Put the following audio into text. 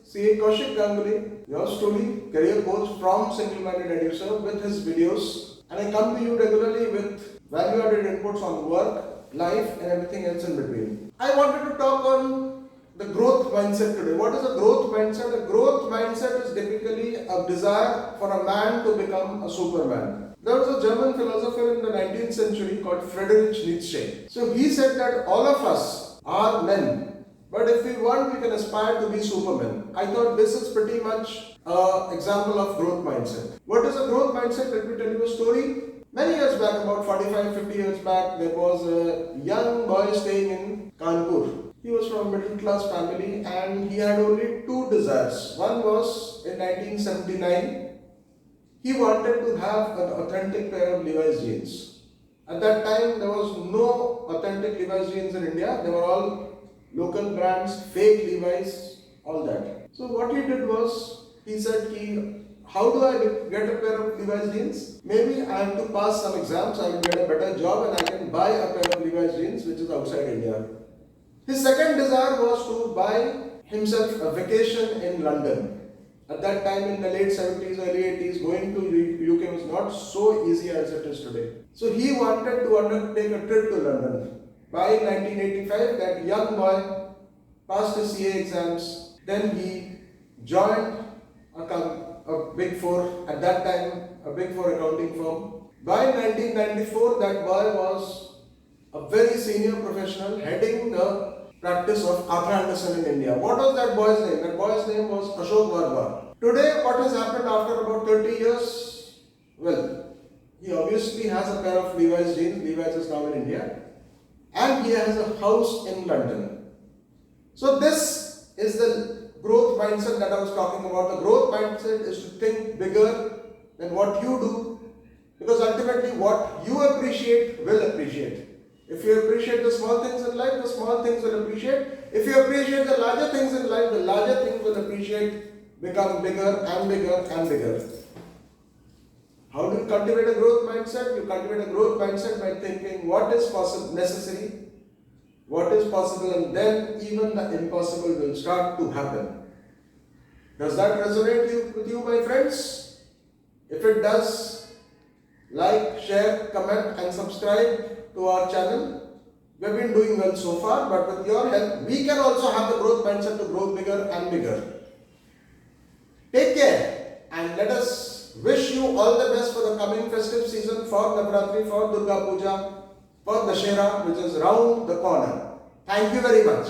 CA Kaushik Ganguly, your story, career coach from Single Minded Educer with his videos, and I come to you regularly with value added inputs on work, life, and everything else in between. I wanted to talk on the growth mindset today. What is a growth mindset? A growth mindset is typically a desire for a man to become a superman. There was a German philosopher in the 19th century called Friedrich Nietzsche. So he said that all of us are men, but if we want, we can aspire to be supermen. I thought this is pretty much an example of growth mindset. What is a growth mindset? Let me tell you a story. Many years back, about 45-50 years back, there was a young boy staying in Kanpur. He was from a middle class family and he had only two desires. One was in 1979, he wanted to have an authentic pair of Levi's jeans. At that time, there was no authentic Levi's jeans in India. They were all local brands, fake Levi's, all that. So what he did was, he said, how do I get a pair of Levi's jeans? Maybe I have to pass some exams, I will get a better job and I can buy a pair of Levi's jeans which is outside India. His second desire was to buy himself a vacation in London. At that time in the late 70s, early 80s, going to UK was not so easy as it is today. So he wanted to undertake a trip to London. By 1985, that young boy passed his CA exams. Then he joined a Big Four, at that time a Big Four accounting firm. By 1994, that boy was a very senior professional heading the practice of Arthur Andersen in India. What was that boy's name? That boy's name was Ashok Varma. Today, what has happened after about 30 years? Well, he obviously has a pair of Levi's jeans. Levi's is now in India. And he has a house in London. So this is the growth mindset that I was talking about. The growth mindset is to think bigger than what you do, because ultimately what you appreciate will appreciate. If you appreciate the small things in life, the small things will appreciate. If you appreciate the larger things in life, the larger things will appreciate, become bigger and bigger and bigger. How do you cultivate a growth mindset? You cultivate a growth mindset by thinking what is necessary, what is possible, and then even the impossible will start to happen. Does that resonate with you, my friends? If it does, like, share, comment and subscribe to our channel. We have been doing well so far, but with your help, we can also have the growth mindset to grow bigger and bigger. Take care and let us wish you all the best for the coming festive season, for Navratri, for Durga Puja, for Dashera, which is round the corner. Thank you very much.